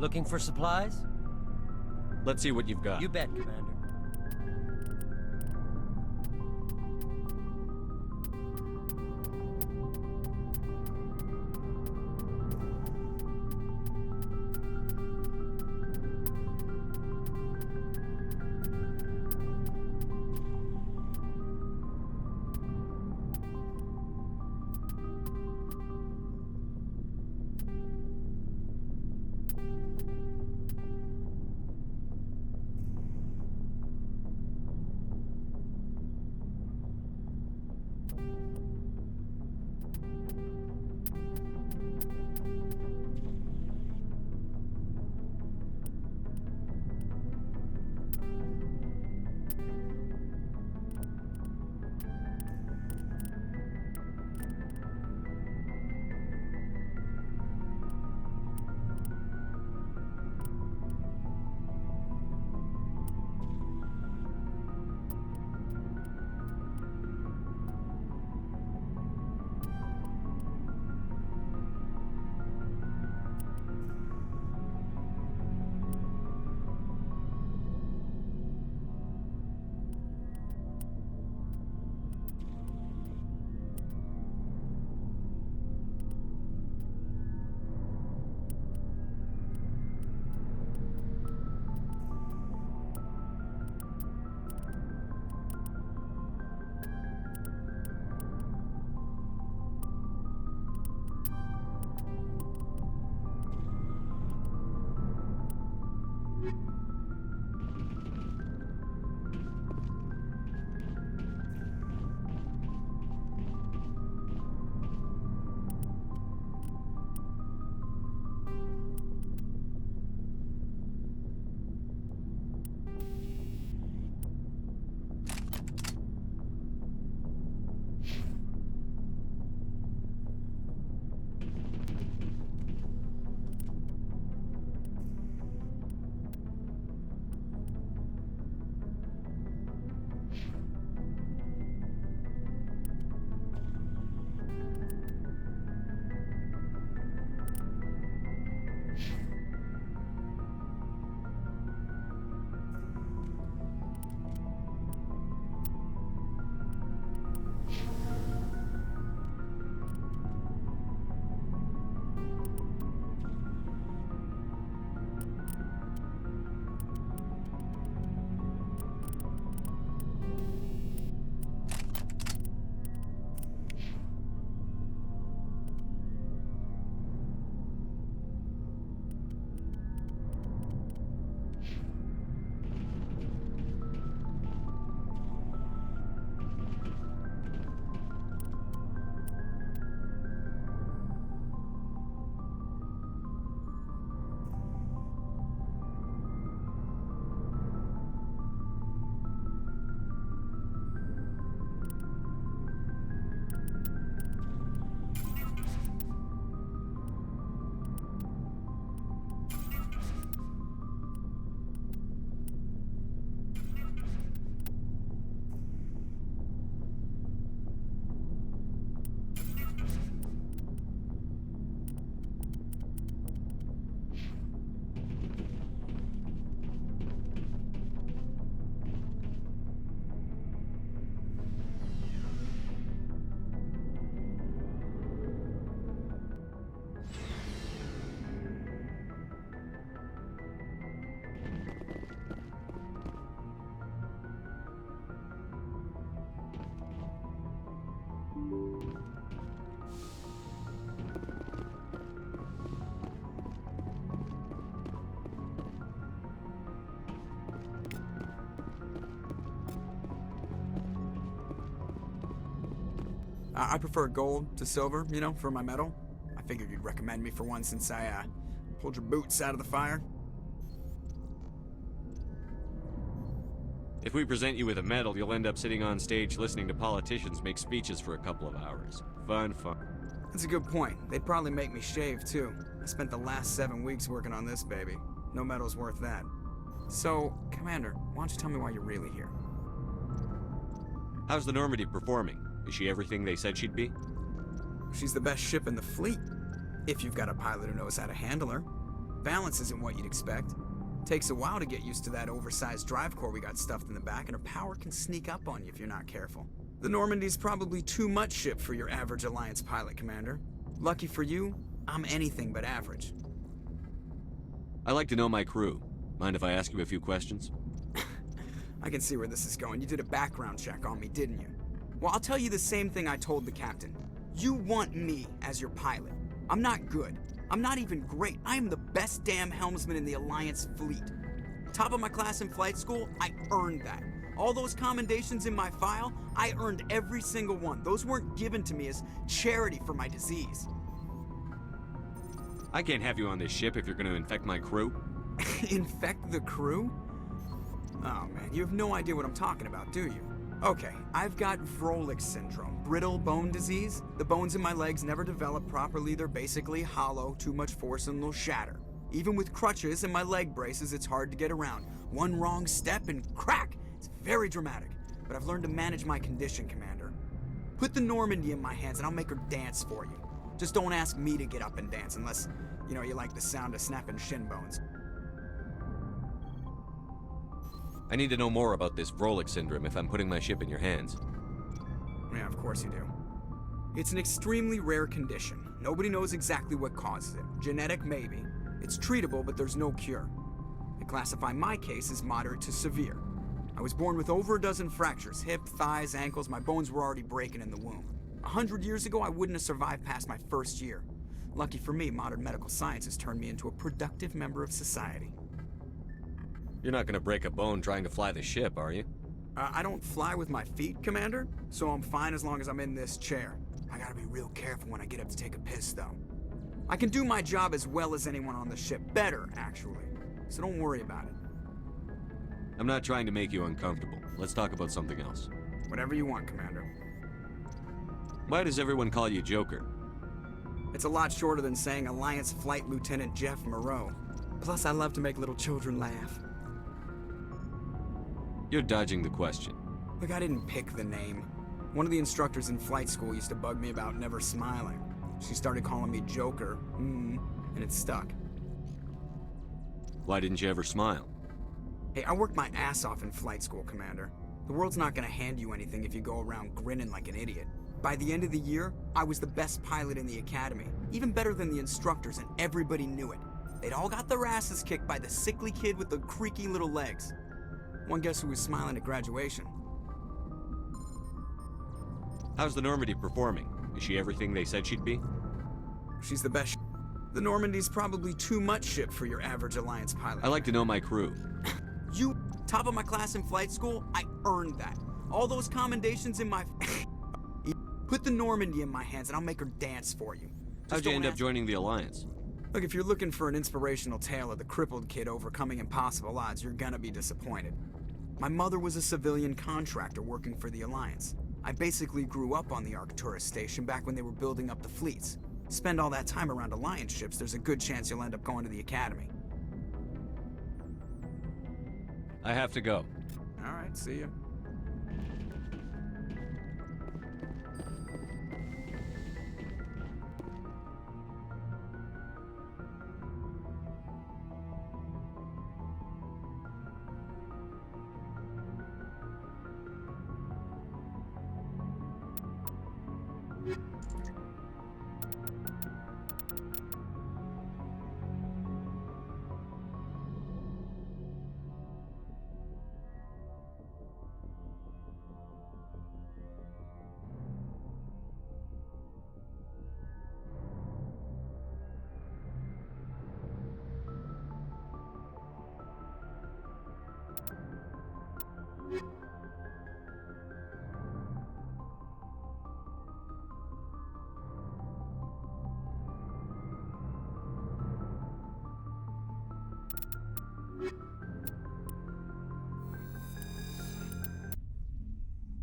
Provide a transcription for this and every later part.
Looking for supplies? Let's see what you've got. You bet, Commander. I prefer gold to silver, you know, for my metal. I figured you'd recommend me for one since I, pulled your boots out of the fire. If we present you with a medal, you'll end up sitting on stage listening to politicians make speeches for a couple of hours. Fun. That's a good point. They'd probably make me shave, too. I spent the last 7 weeks working on this baby. No medal's worth that. So, Commander, why don't you tell me why you're really here? How's the Normandy performing? Is she everything they said she'd be? She's the best ship in the fleet, if you've got a pilot who knows how to handle her. Balance isn't what you'd expect. Takes a while to get used to that oversized drive core we got stuffed in the back, and her power can sneak up on you if you're not careful. The Normandy's probably too much ship for your average Alliance pilot, Commander. Lucky for you, I'm anything but average. I like to know my crew. Mind if I ask you a few questions? I can see where this is going. You did a background check on me, didn't you? Well, I'll tell you the same thing I told the captain. You want me as your pilot. I'm not good. I'm not even great. I am the best damn helmsman in the Alliance fleet. Top of my class in flight school, I earned that. All those commendations in my file, I earned every single one. Those weren't given to me as charity for my disease. I can't have you on this ship if you're going to infect my crew. Infect the crew? Oh man, you have no idea what I'm talking about, do you? Okay, I've got Vrolik syndrome, brittle bone disease. The bones in my legs never develop properly. They're basically hollow, too much force and they'll shatter. Even with crutches and my leg braces, it's hard to get around. One wrong step and crack! It's very dramatic, but I've learned to manage my condition, Commander. Put the Normandy in my hands and I'll make her dance for you. Just don't ask me to get up and dance unless, you like the sound of snapping shin bones. I need to know more about this Vrolik syndrome if I'm putting my ship in your hands. Yeah, of course you do. It's an extremely rare condition. Nobody knows exactly what causes it. Genetic, maybe. It's treatable, but there's no cure. They classify my case as moderate to severe. I was born with over a dozen fractures, hip, thighs, ankles. My bones were already breaking in the womb. 100 years ago, I wouldn't have survived past my first year. Lucky for me, modern medical science has turned me into a productive member of society. You're not going to break a bone trying to fly the ship, are you? I don't fly with my feet, Commander, so I'm fine as long as I'm in this chair. I gotta be real careful when I get up to take a piss, though. I can do my job as well as anyone on the ship. Better, actually. So don't worry about it. I'm not trying to make you uncomfortable. Let's talk about something else. Whatever you want, Commander. Why does everyone call you Joker? It's a lot shorter than saying Alliance Flight Lieutenant Jeff Moreau. Plus, I love to make little children laugh. You're dodging the question. Look, I didn't pick the name. One of the instructors in flight school used to bug me about never smiling. She started calling me Joker, and it stuck. Why didn't you ever smile? Hey, I worked my ass off in flight school, Commander. The world's not gonna hand you anything if you go around grinning like an idiot. By the end of the year, I was the best pilot in the academy, even better than the instructors, and everybody knew it. They'd all got their asses kicked by the sickly kid with the creaky little legs. One guess who was smiling at graduation? How's the Normandy performing? Is she everything they said she'd be? She's the best. The Normandy's probably too much ship for your average Alliance pilot. I like to know my crew. You, top of my class in flight school, I earned that. All those commendations in my... Put the Normandy in my hands and I'll make her dance for you. How'd you end up joining the Alliance? Look, if you're looking for an inspirational tale of the crippled kid overcoming impossible odds, you're gonna be disappointed. My mother was a civilian contractor working for the Alliance. I basically grew up on the Arcturus station back when they were building up the fleets. Spend all that time around Alliance ships, there's a good chance you'll end up going to the Academy. I have to go. All right, see ya.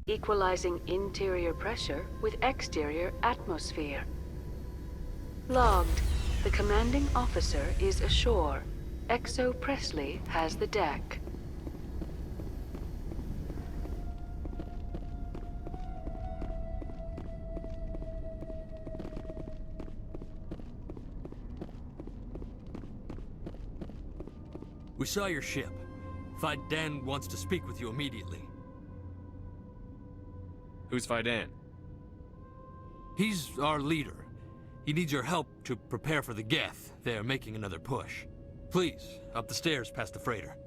Equalizing interior pressure with exterior atmosphere. Logged. The commanding officer is ashore. Exo Presley has the deck. We saw your ship. Faidan wants to speak with you immediately. Who's Faidan? He's our leader. He needs your help to prepare for the Geth. They're making another push. Please, up the stairs past the freighter.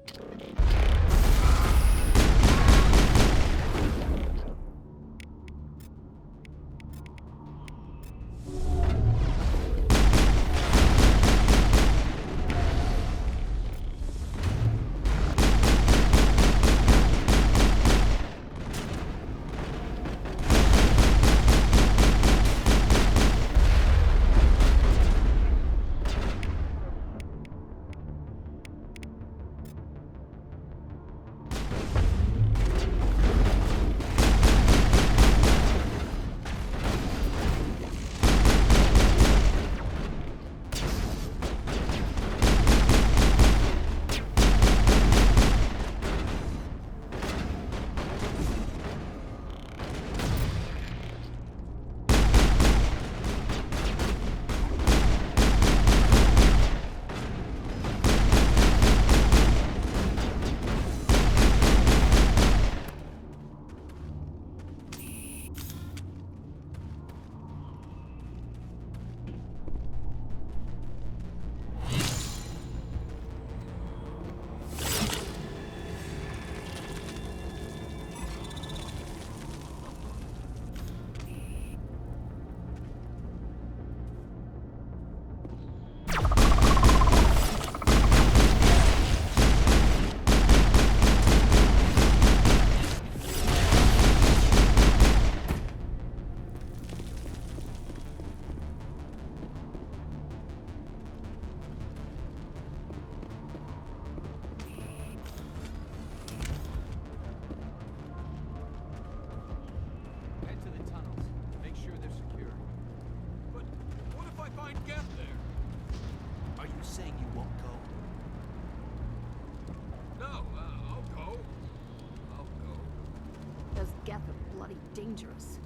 Dangerous.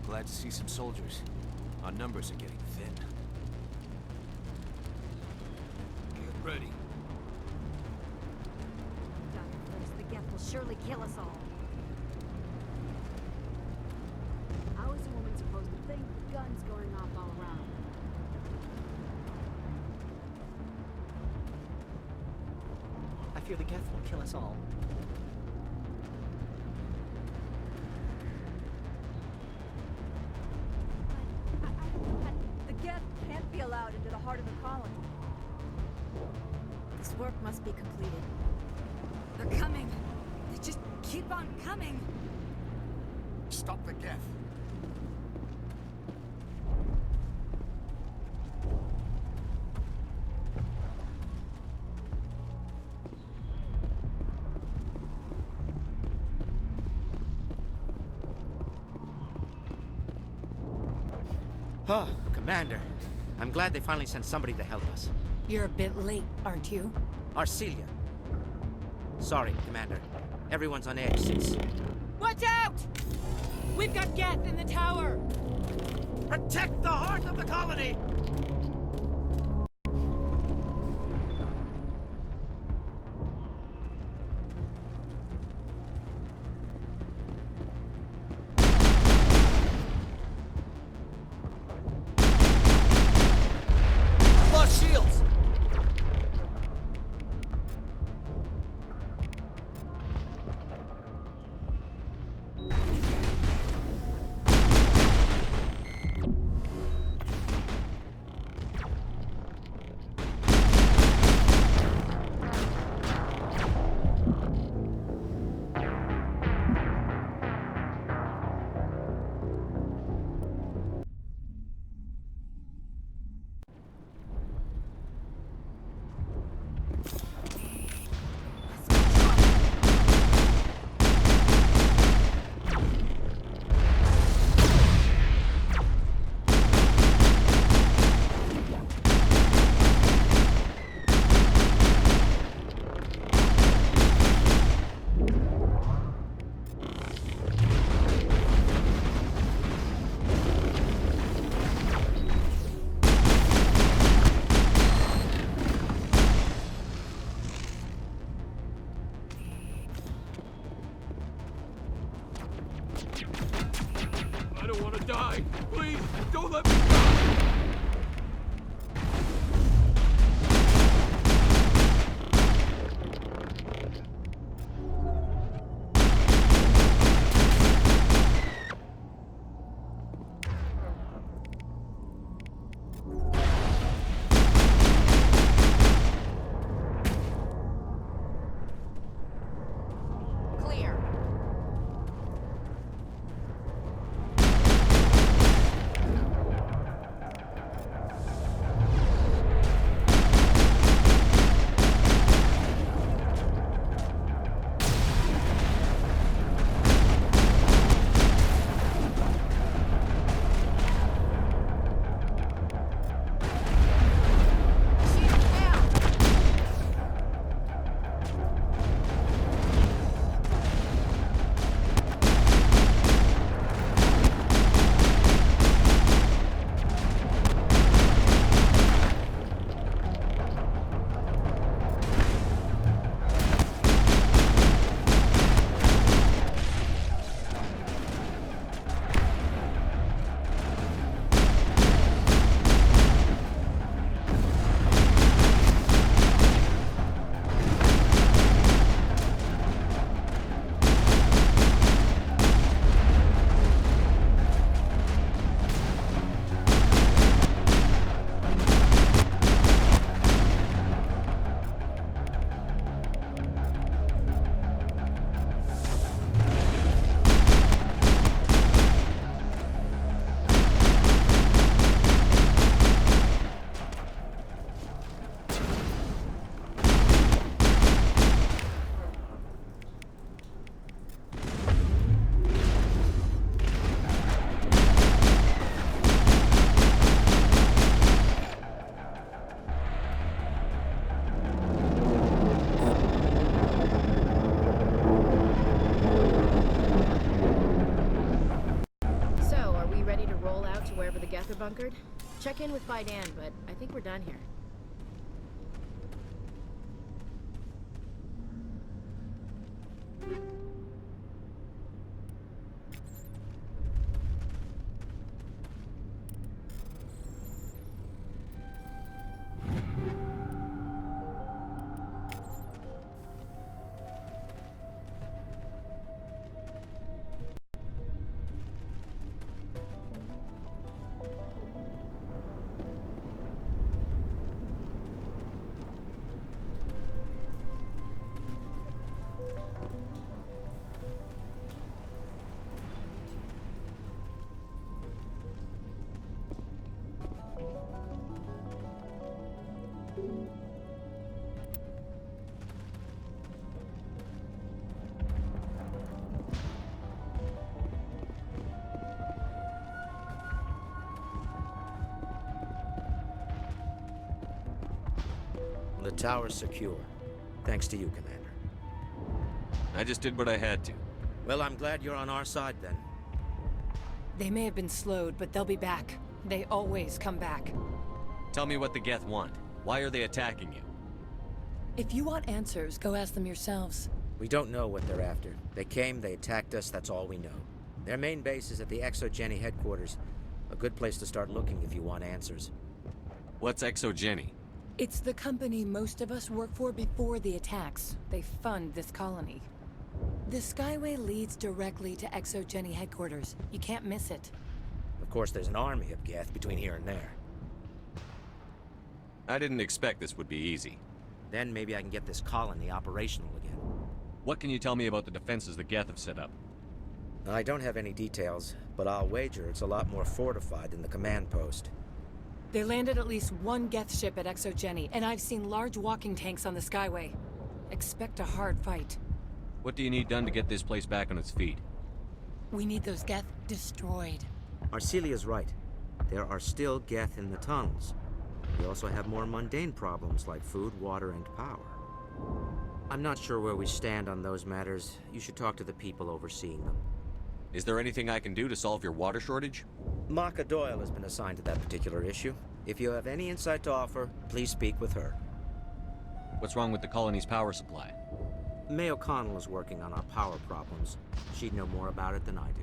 Glad to see some soldiers. Our numbers are getting thin. Get ready. Dr. the Geth will surely kill us all. How is a woman supposed to think with guns going off all around? I fear the Geth will kill us all. Allowed into the heart of the colony. This work must be completed. They're coming. They just keep on coming. Stop the Geth. Oh, Commander. I'm glad they finally sent somebody to help us. You're a bit late, aren't you? Arcelia. Sorry, Commander. Everyone's on edge since... Watch out! We've got Geth in the tower! Protect the heart of the colony! Shields! don't want to die. Please, don't let me die. Clear. Shoot down. So, are we ready to roll out to wherever the Geth are bunkered? Check in with Bidan, but I think we're done here. The tower's secure. Thanks to you, Commander. I just did what I had to. Well, I'm glad you're on our side then. They may have been slowed, but they'll be back. They always come back. Tell me what the Geth want. Why are they attacking you? If you want answers, go ask them yourselves. We don't know what they're after. They came, they attacked us, that's all we know. Their main base is at the ExoGeni headquarters. A good place to start looking if you want answers. What's ExoGeni? It's the company most of us work for before the attacks. They fund this colony. The Skyway leads directly to ExoGeni headquarters. You can't miss it. Of course, there's an army of Geth between here and there. I didn't expect this would be easy. Then maybe I can get this colony operational again. What can you tell me about the defenses the Geth have set up? I don't have any details, but I'll wager it's a lot more fortified than the command post. They landed at least one Geth ship at ExoGeni, and I've seen large walking tanks on the Skyway. Expect a hard fight. What do you need done to get this place back on its feet? We need those Geth destroyed. Arcelia's right. There are still Geth in the tunnels. We also have more mundane problems like food, water, and power. I'm not sure where we stand on those matters. You should talk to the people overseeing them. Is there anything I can do to solve your water shortage? Maka Doyle has been assigned to that particular issue. If you have any insight to offer, please speak with her. What's wrong with the colony's power supply? May O'Connell is working on our power problems. She'd know more about it than I do.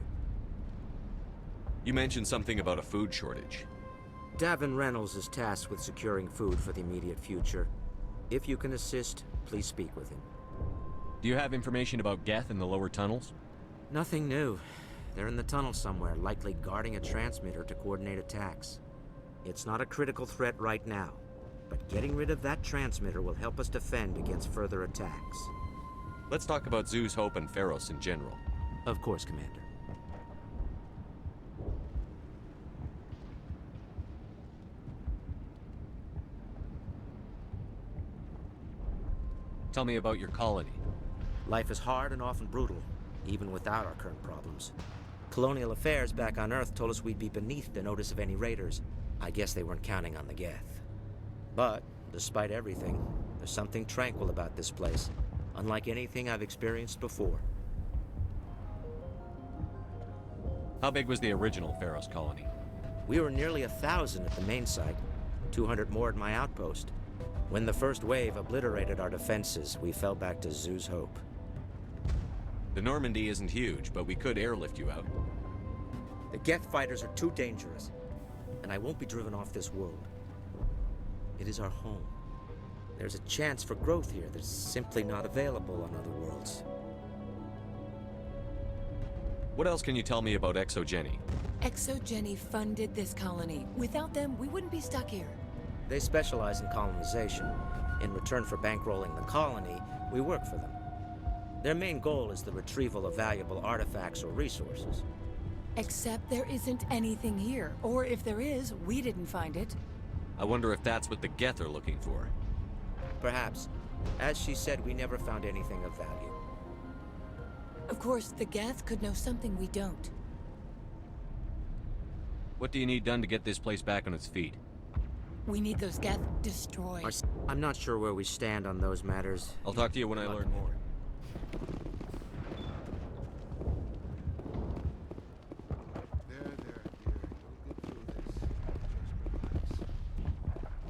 You mentioned something about a food shortage. Davin Reynolds is tasked with securing food for the immediate future. If you can assist, please speak with him. Do you have information about Geth in the lower tunnels? Nothing new. They're in the tunnel somewhere, likely guarding a transmitter to coordinate attacks. It's not a critical threat right now, but getting rid of that transmitter will help us defend against further attacks. Let's talk about Zoo's Hope and Feros in general. Of course, Commander. Tell me about your colony. Life is hard and often brutal, even without our current problems. Colonial affairs back on Earth told us we'd be beneath the notice of any raiders. I guess they weren't counting on the Geth. But, despite everything, there's something tranquil about this place, unlike anything I've experienced before. How big was the original Feros colony? We were nearly 1,000 at the main site, 200 more at my outpost. When the first wave obliterated our defenses, we fell back to Zoo's Hope. The Normandy isn't huge, but we could airlift you out. The Geth fighters are too dangerous, and I won't be driven off this world. It is our home. There's a chance for growth here that's simply not available on other worlds. What else can you tell me about ExoGeni? ExoGeni funded this colony. Without them, we wouldn't be stuck here. They specialize in colonization. In return for bankrolling the colony, we work for them. Their main goal is the retrieval of valuable artifacts or resources. Except there isn't anything here. Or if there is, we didn't find it. I wonder if that's what the Geth are looking for. Perhaps. As she said, we never found anything of value. Of course, the Geth could know something we don't. What do you need done to get this place back on its feet? We need those Geth destroyed. I'm not sure where we stand on those matters. I'll talk to you when I learn more. There, dear. You'll get through this. Just relax.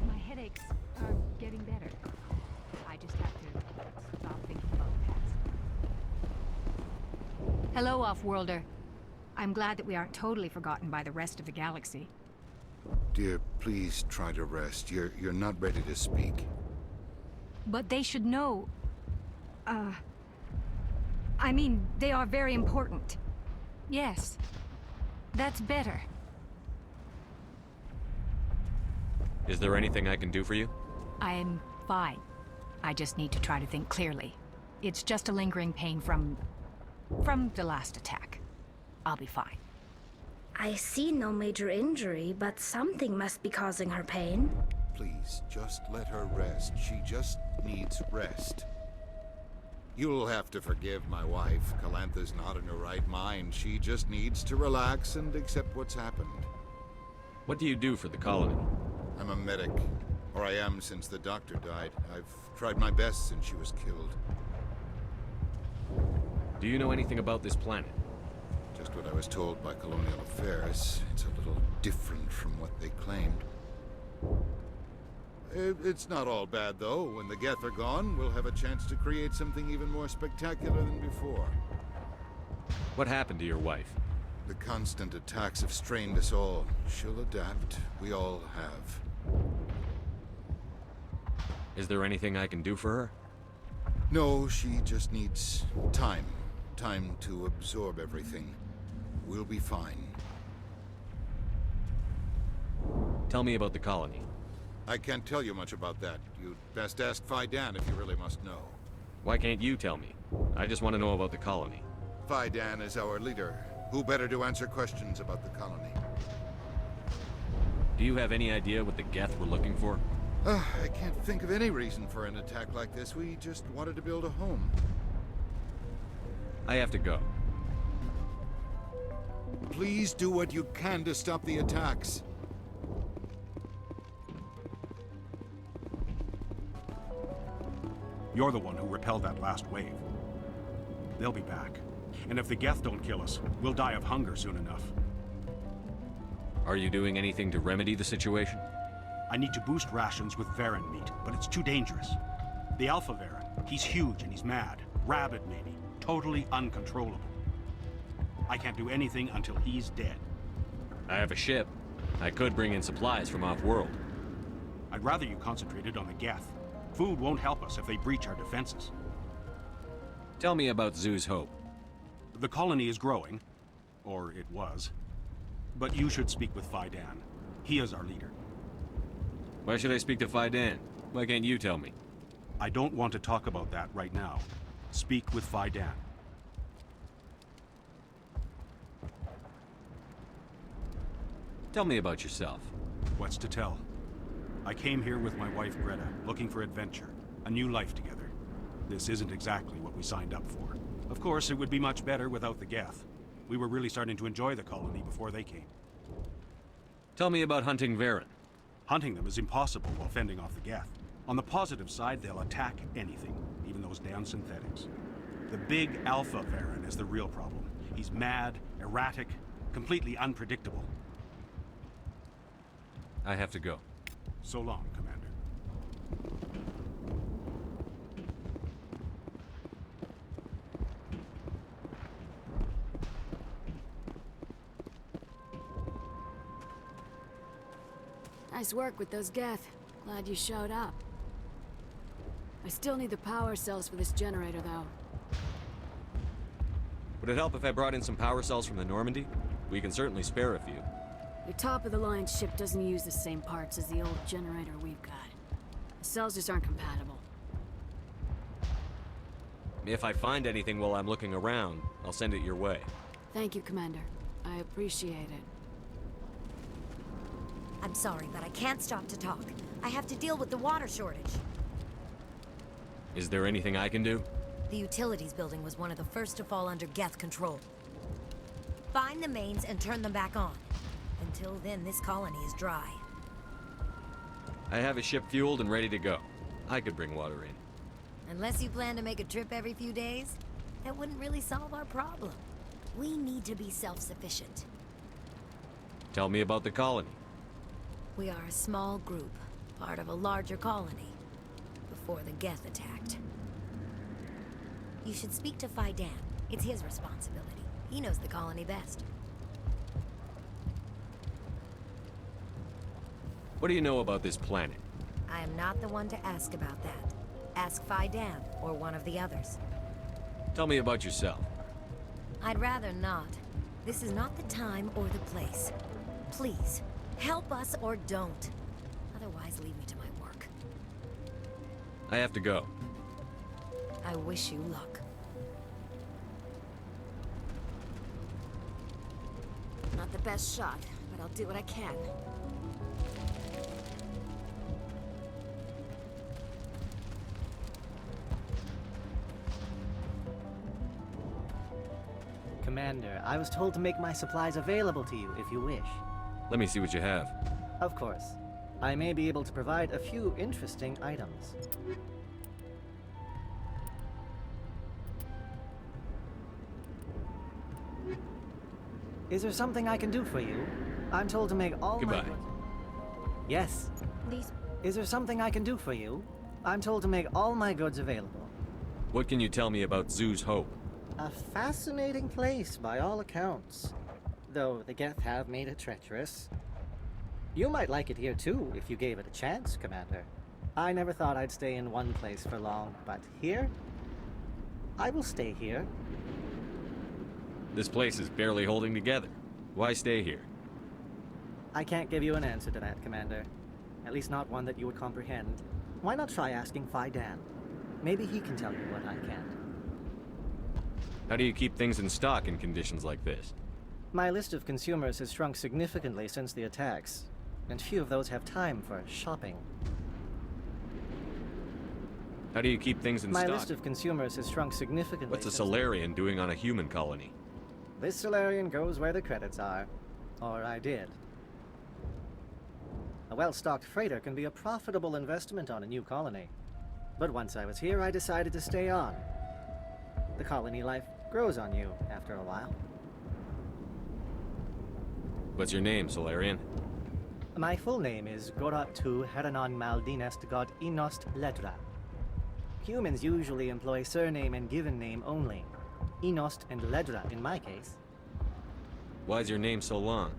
My headaches are getting better. I just have to stop thinking about pets. Hello, Off-Worlder. I'm glad that we aren't totally forgotten by the rest of the galaxy. Dear, please try to rest. You're not ready to speak. But they should know... I mean, they are very important. Yes. That's better. Is there anything I can do for you? I'm fine. I just need to try to think clearly. It's just a lingering pain from the last attack. I'll be fine. I see no major injury, but something must be causing her pain. Please, just let her rest. She just needs rest. You'll have to forgive my wife. Calantha's not in her right mind. She just needs to relax and accept what's happened. What do you do for the colony? I'm a medic. Or I am since the doctor died. I've tried my best since she was killed. Do you know anything about this planet? Just what I was told by Colonial Affairs. It's a little different from what they claimed. It's not all bad, though. When the Geth are gone, we'll have a chance to create something even more spectacular than before. What happened to your wife? The constant attacks have strained us all. She'll adapt. We all have. Is there anything I can do for her? No, she just needs time. Time to absorb everything. We'll be fine. Tell me about the colony. I can't tell you much about that. You'd best ask Fidan if you really must know. Why can't you tell me? I just want to know about the colony. Fidan is our leader. Who better to answer questions about the colony? Do you have any idea what the Geth were looking for? I can't think of any reason for an attack like this. We just wanted to build a home. I have to go. Please do what you can to stop the attacks. You're the one who repelled that last wave. They'll be back. And if the Geth don't kill us, we'll die of hunger soon enough. Are you doing anything to remedy the situation? I need to boost rations with Varen meat, but it's too dangerous. The Alpha Varen, he's huge and he's mad. Rabid, maybe. Totally uncontrollable. I can't do anything until he's dead. I have a ship. I could bring in supplies from off-world. I'd rather you concentrated on the Geth. Food won't help us if they breach our defenses. Tell me about Zoo's Hope. The colony is growing. Or it was. But you should speak with Fidan. He is our leader. Why should I speak to Fidan? Why can't you tell me? I don't want to talk about that right now. Speak with Fidan. Tell me about yourself. What's to tell? I came here with my wife Greta, looking for adventure, a new life together. This isn't exactly what we signed up for. Of course, it would be much better without the Geth. We were really starting to enjoy the colony before they came. Tell me about hunting Varen. Hunting them is impossible while fending off the Geth. On the positive side, they'll attack anything, even those damn synthetics. The big Alpha Varen is the real problem. He's mad, erratic, completely unpredictable. I have to go. So long, Commander. Nice work with those Geth. Glad you showed up. I still need the power cells for this generator, though. Would it help if I brought in some power cells from the Normandy? We can certainly spare a few. Your top-of-the-line ship doesn't use the same parts as the old generator we've got. The cells just aren't compatible. If I find anything while I'm looking around, I'll send it your way. Thank you, Commander. I appreciate it. I'm sorry, but I can't stop to talk. I have to deal with the water shortage. Is there anything I can do? The utilities building was one of the first to fall under Geth control. Find the mains and turn them back on. Until then, this colony is dry. I have a ship fueled and ready to go. I could bring water in. Unless you plan to make a trip every few days, that wouldn't really solve our problem. We need to be self-sufficient. Tell me about the colony. We are a small group, part of a larger colony, before the Geth attacked. You should speak to Fidan. It's his responsibility. He knows the colony best. What do you know about this planet? I am not the one to ask about that. Ask Fidan, or one of the others. Tell me about yourself. I'd rather not. This is not the time or the place. Please, help us or don't. Otherwise, leave me to my work. I have to go. I wish you luck. Not the best shot, but I'll do what I can. Commander, I was told to make my supplies available to you if you wish. Let me see what you have. Of course. I may be able to provide a few interesting items. Is there something I can do for you? I'm told to make all Goodbye. my goods... Yes. These... Is there something I can do for you? I'm told to make all my goods available. What can you tell me about Zoo's Hope? A fascinating place by all accounts. Though the Geth have made it treacherous. You might like it here too, if you gave it a chance, Commander. I never thought I'd stay in one place for long, but here? I will stay here. This place is barely holding together. Why stay here? I can't give you an answer to that, Commander. At least not one that you would comprehend. Why not try asking Fidan? Maybe he can tell you what I can't. How do you keep things in stock in conditions like this? My list of consumers has shrunk significantly since the attacks, and few of those have time for shopping. How do you keep things in My stock? list of consumers has shrunk significantly. What's a since Solarian doing on a human colony? This Solarian goes where the credits are. Or I did. A well-stocked freighter can be a profitable investment on a new colony. But once I was here, I decided to stay on. The colony life grows on you after a while. What's your name, Solarian? My full name is Goratu Heranon Maldinest God Inost Ledra. Humans usually employ surname and given name only. Inost and Ledra in my case. Why's your name so long?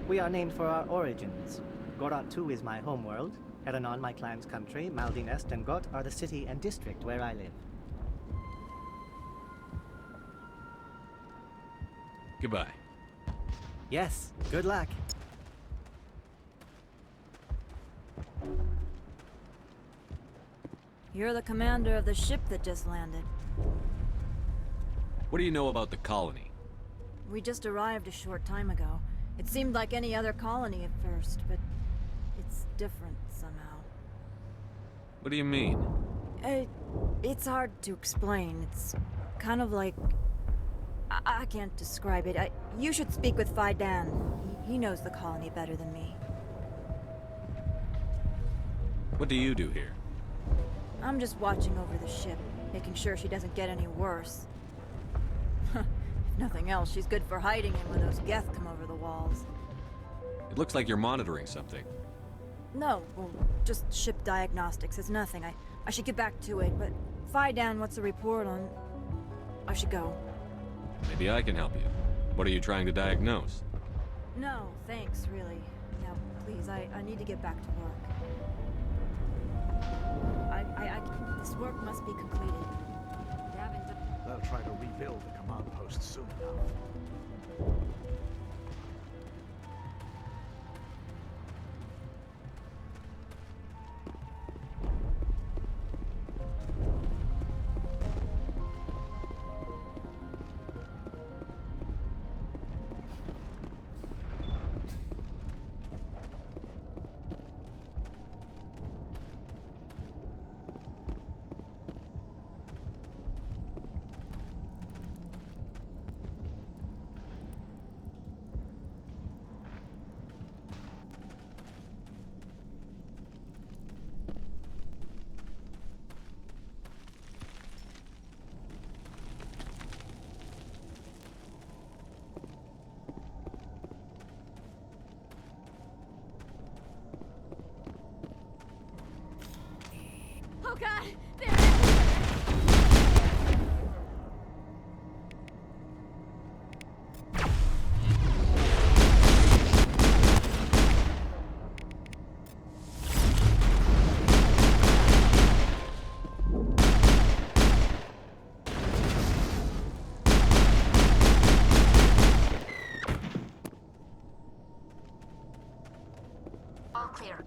We are named for our origins. Gorat 2 is my homeworld. Eranon, my clan's country. Maldinest and Got are the city and district where I live. Goodbye. Yes, good luck. You're the commander of the ship that just landed. What do you know about the colony? We just arrived a short time ago. It seemed like any other colony at first, but it's different somehow. What do you mean? It's hard to explain. It's kind of like... I can't describe it. You should speak with Faidan. He knows the colony better than me. What do you do here? I'm just watching over the ship, making sure she doesn't get any worse. If nothing else, she's good for hiding in when those Geth come over the walls. It looks like you're monitoring something. No, well, just ship diagnostics. It's nothing. I should get back to it, but Faidan, what's the report on... I should go. Maybe I can help you. What are you trying to diagnose? No, thanks, really. Now, please, I need to get back to work. This work must be completed. They'll try to rebuild the command post soon enough. Oh god! All clear.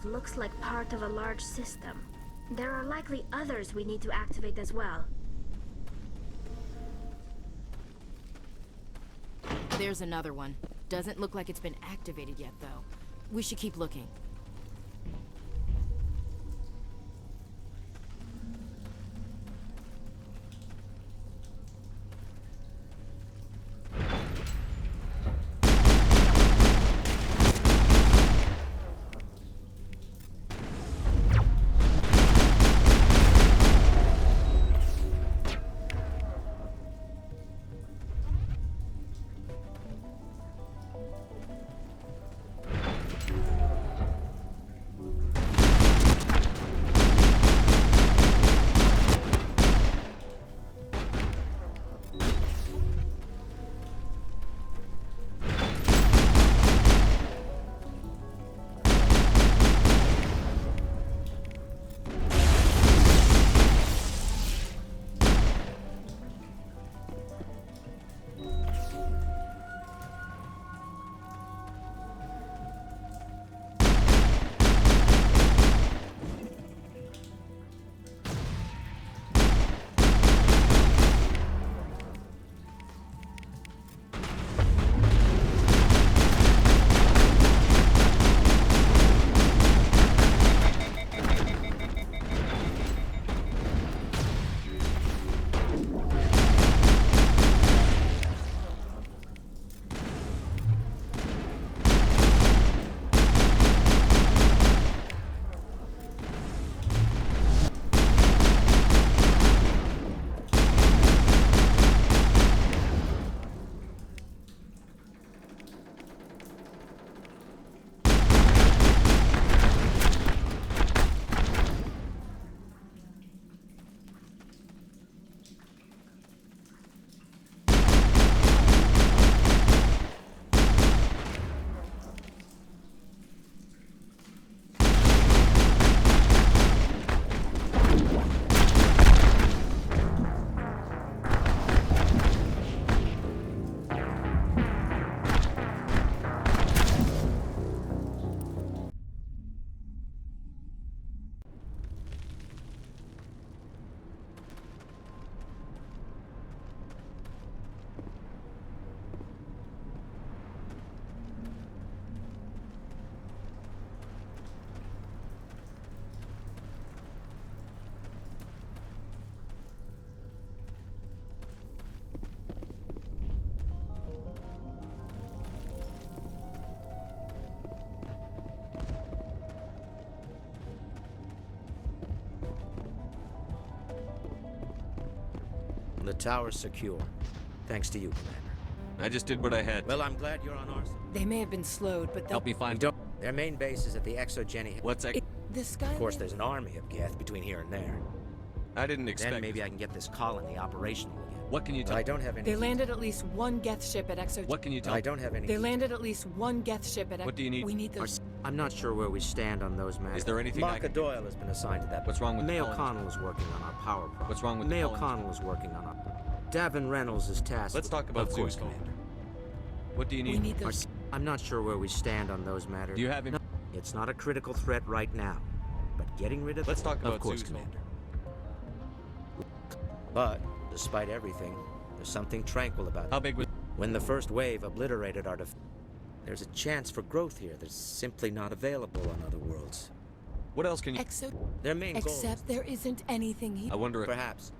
Looks like part of a large system. There are likely others we need to activate as well. There's another one. Doesn't look like it's been activated yet, though. We should keep looking. The tower's secure. Thanks to you, Commander. I just did what I had. Well, I'm glad you're on our side. They may have been slowed, but they'll... Help me find... Their main base is at the Exogeny... What's that? The Skyway... Of course, there's an army of Geth between here and there. I didn't expect... Then maybe I can get this colony operational again. What can you tell? I don't have any... They landed at least one Geth ship at Exogeny. What can you tell? I don't have any... They landed at least one Geth ship at... What do you need? We need those... I'm not sure where we stand on those matters. Is there anything Marka Doyle has been assigned to that. What's wrong with May the O'Connell is working on our power problem. What's wrong with May the O'Connell is working on our... Davin Reynolds is tasked... Let's talk about Of course, Zeus, Commander. What do you need? We need those... I'm not sure where we stand on those matters. Do you have him? No, it's not a critical threat right now. But getting rid of... Let's talk about Of course, Zeus, Commander. But, despite everything, there's something tranquil about it. How big was... When the first wave obliterated our there's a chance for growth here that's simply not available on other worlds. What else can you... Their main goal Except there isn't anything here. I wonder if... Perhaps.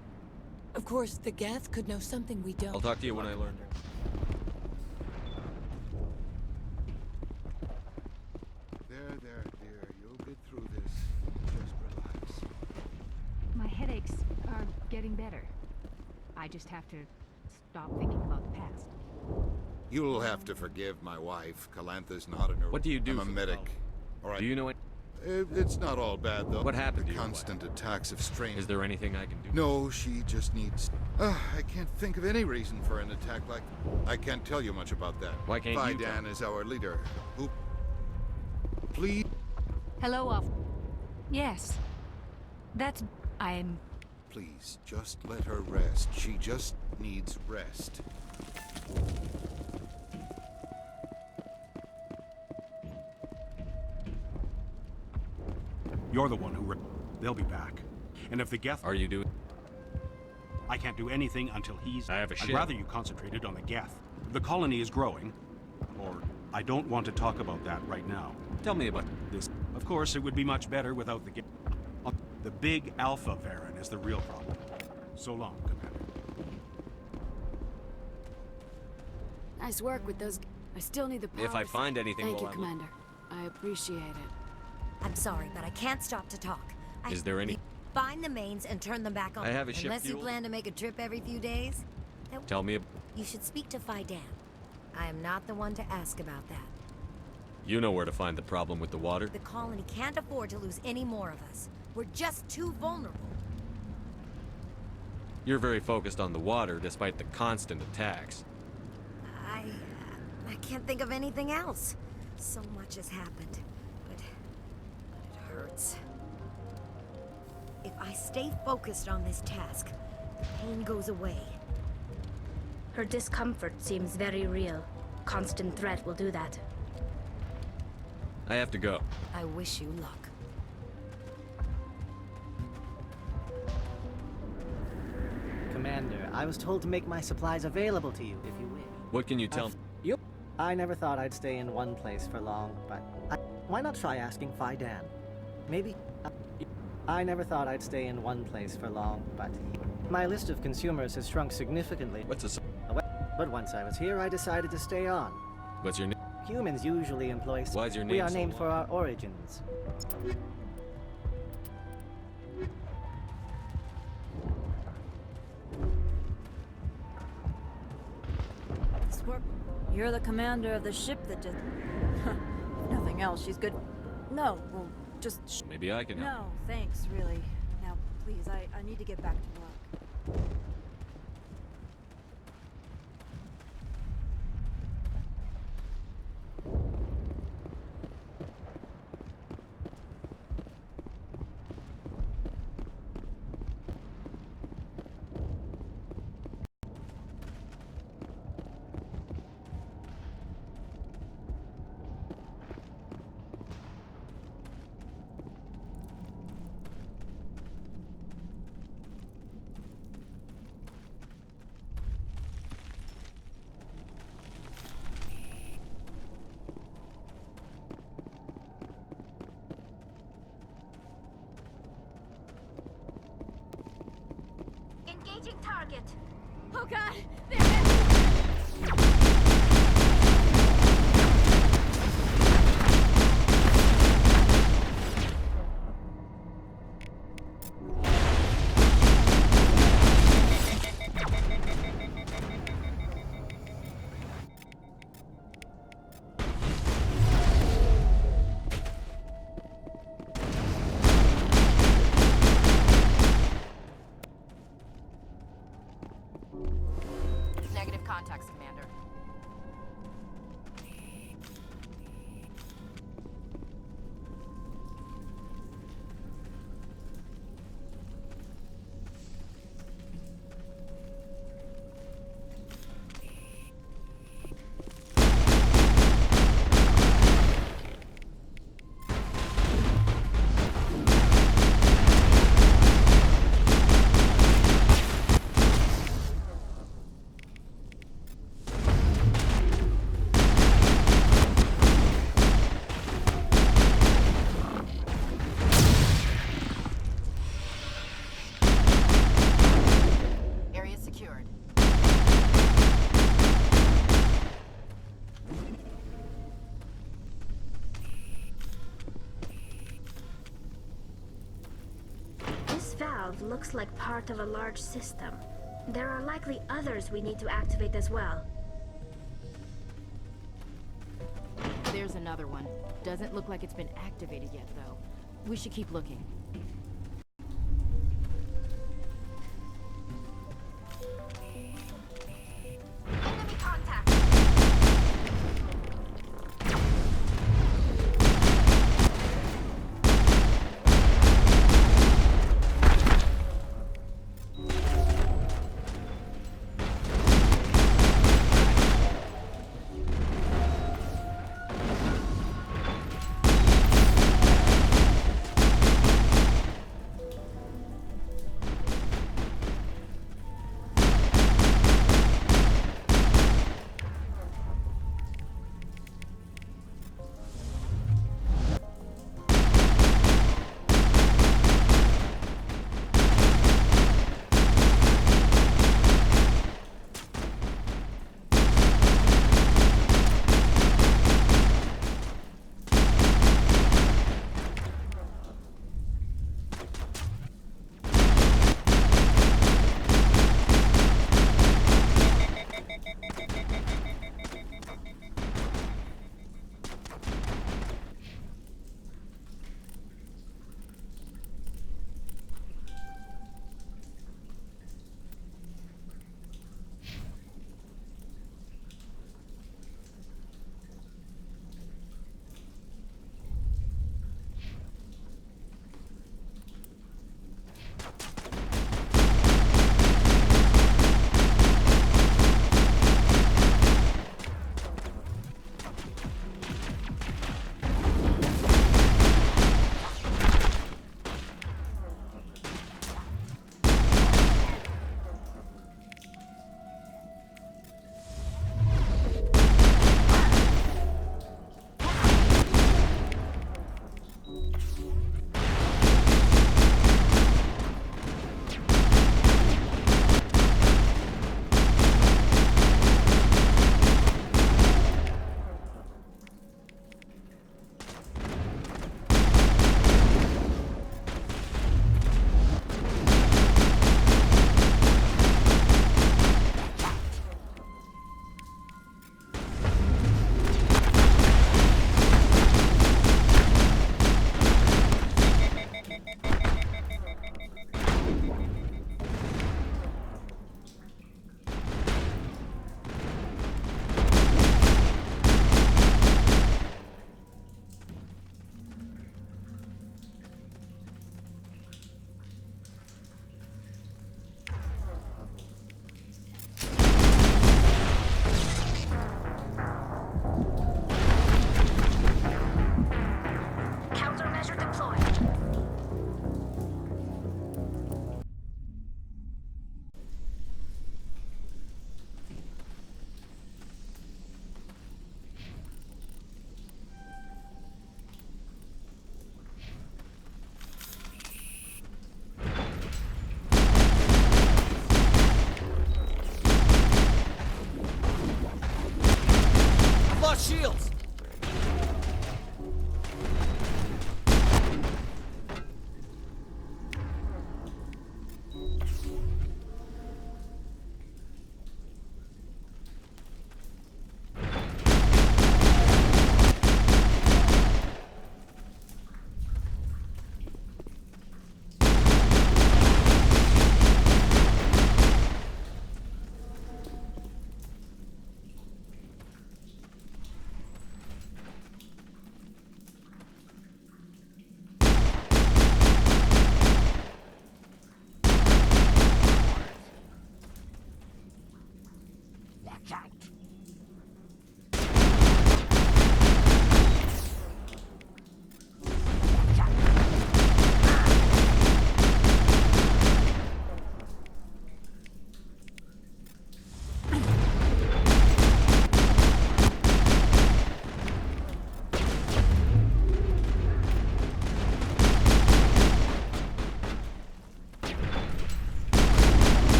Of course, the Geth could know something we don't. I'll talk to you when I learn. There, dear. You'll get through this. Just relax. My headaches are getting better. I just have to stop thinking about the past. You'll have to forgive my wife. Calantha's not in her... What do you do I'm a for the medic. colony? All right. Do you know it? It's not all bad, though. What happened The to your constant attacks of strain. Is there anything I can do? No, she just needs... I can't think of any reason for an attack like... I can't tell you much about that. Why can't you tell? Fidan is our leader. Who... Please... Hello, Yes. That's... I'm... Please, just let her rest. She just needs rest. You're the one who... They'll be back. And if the Geth... Are you doing... I can't do anything until he's... I have a I'd ship. rather you concentrated on the Geth. The colony is growing. Or, I don't want to talk about that right now. Tell me about this. Of course, it would be much better without the Geth. The big Alpha Varren is the real problem. So long, Commander. Nice work with those... I still need the power... If I find anything Thank you, while I'm... Commander. I appreciate it. I'm sorry, but I can't stop to talk. Is there any... Find the mains and turn them back on. I have a ship Unless you fuel. plan to make a trip every few days. Tell me... You should speak to Fidan. I am not the one to ask about that. You know where to find the problem with the water. The colony can't afford to lose any more of us. We're just too vulnerable. You're very focused on the water, despite the constant attacks. I can't think of anything else. So much has happened, but it hurts. If I stay focused on this task, the pain goes away. Her discomfort seems very real. Constant threat will do that. I have to go. I wish you luck. Commander, I was told to make my supplies available to you if you wish. What can you tell me? I never thought I'd stay in one place for long, but why not try asking Fidan? Maybe... I never thought I'd stay in one place for long, but my list of consumers has shrunk significantly. What's a... But once I was here, I decided to stay on. What's your name? Humans usually employ... Why is your name We are so named long? for our origins. You're the commander of the ship that did... If nothing else, she's good... No, well, just... Maybe I can help. No, thanks, really. Now, please, I need to get back to work. Engaging target. Oh god! They're... valve looks like part of a large system. There are likely others we need to activate as well. There's another one. Doesn't look like it's been activated yet, though. We should keep looking. Enemy contact!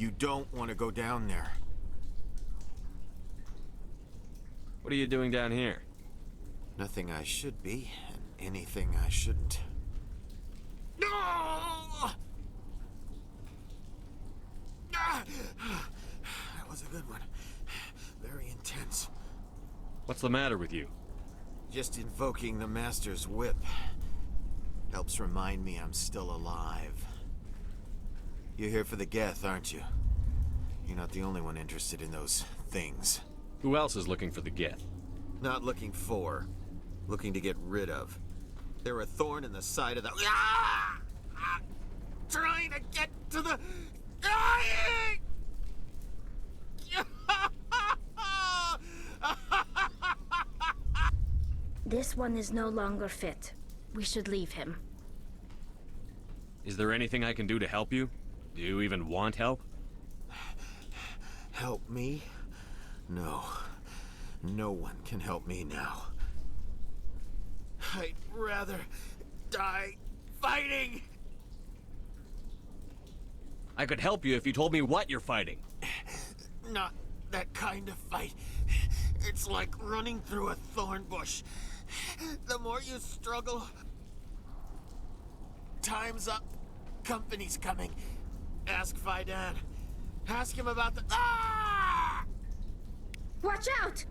You don't want to go down there. What are you doing down here? Nothing I should be, and anything I shouldn't. No! That was a good one. Very intense. What's the matter with you? Just invoking the Master's whip helps remind me I'm still alive. You're here for the Geth, aren't you? You're not the only one interested in those things. Who else is looking for the Geth? Not looking for. Looking to get rid of. They're a thorn in the side of the... Ah! Ah! Trying to get to the... Dying! This one is no longer fit. We should leave him. Is there anything I can do to help you? Do you even want help? Help me? No. No one can help me now. I'd rather die fighting! I could help you if you told me what you're fighting. Not that kind of fight. It's like running through a thorn bush. The more you struggle... Time's up. Company's coming. Ask Faidan. Ask him about the... Ah! Watch out!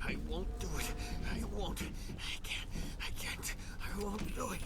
I won't do it. I won't. I can't. I won't do it.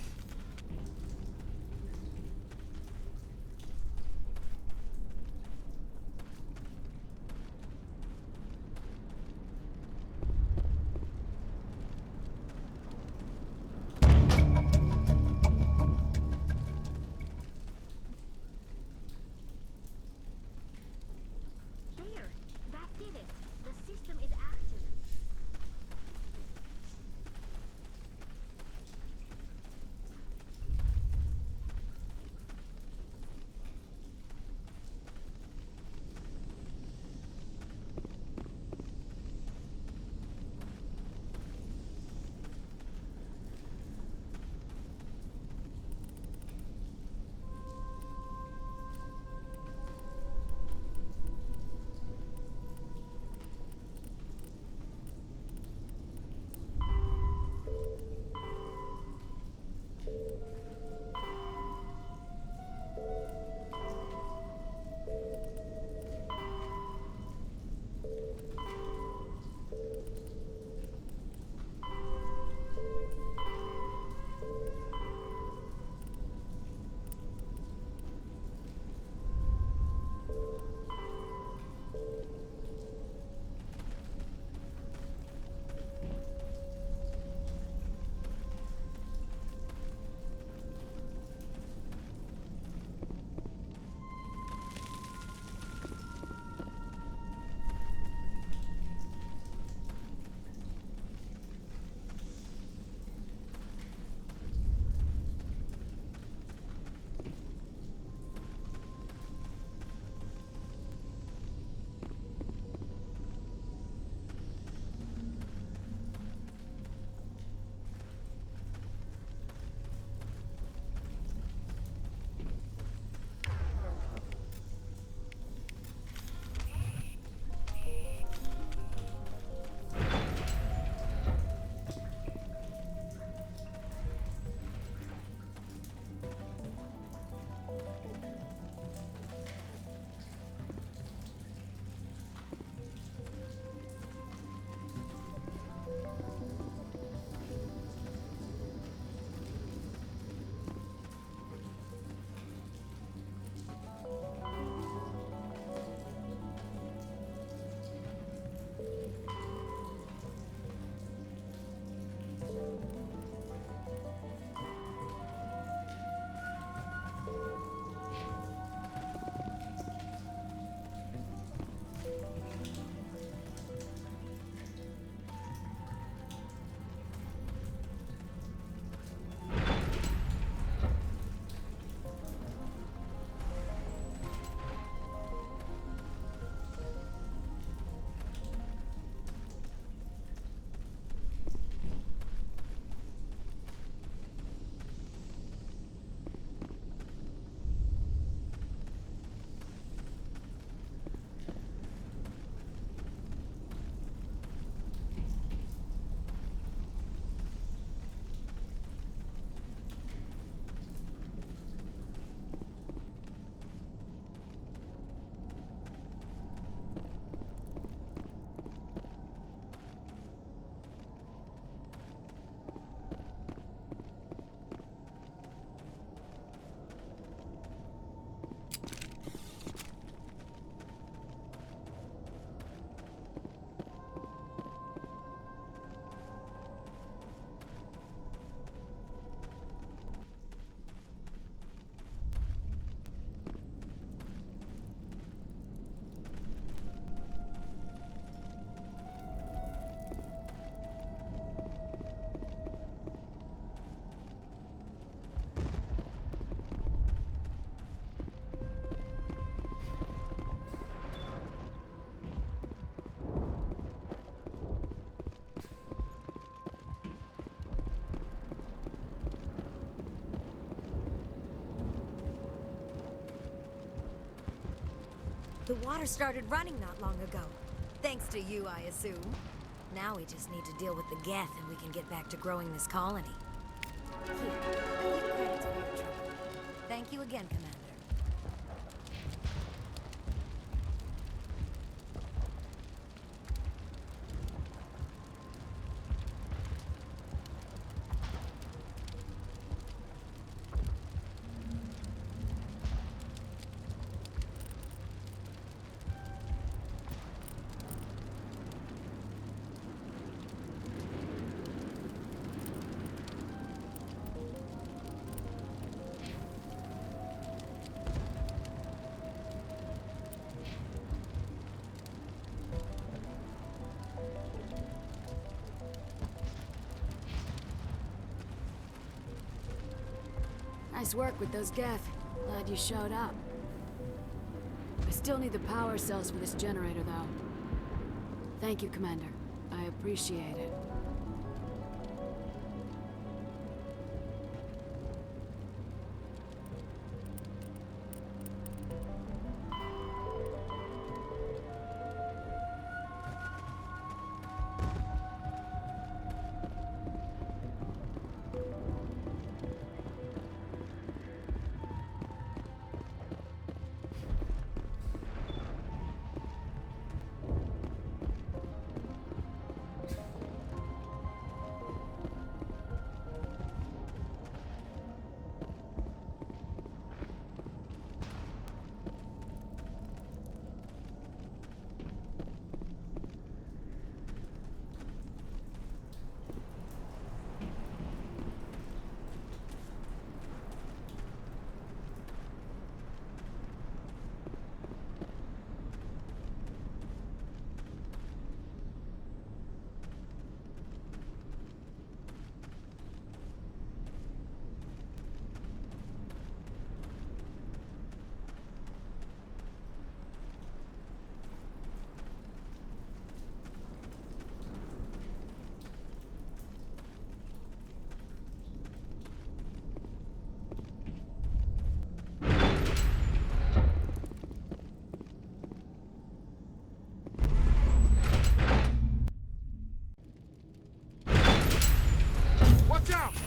The water started running not long ago. Thanks to you, I assume. Now we just need to deal with the Geth and we can get back to growing this colony. Here, a few credits for your trouble. Thank you again, Commander. Nice work with those Geth. Glad you showed up. I still need the power cells for this generator, though. Thank you, Commander. I appreciate it. Watch out!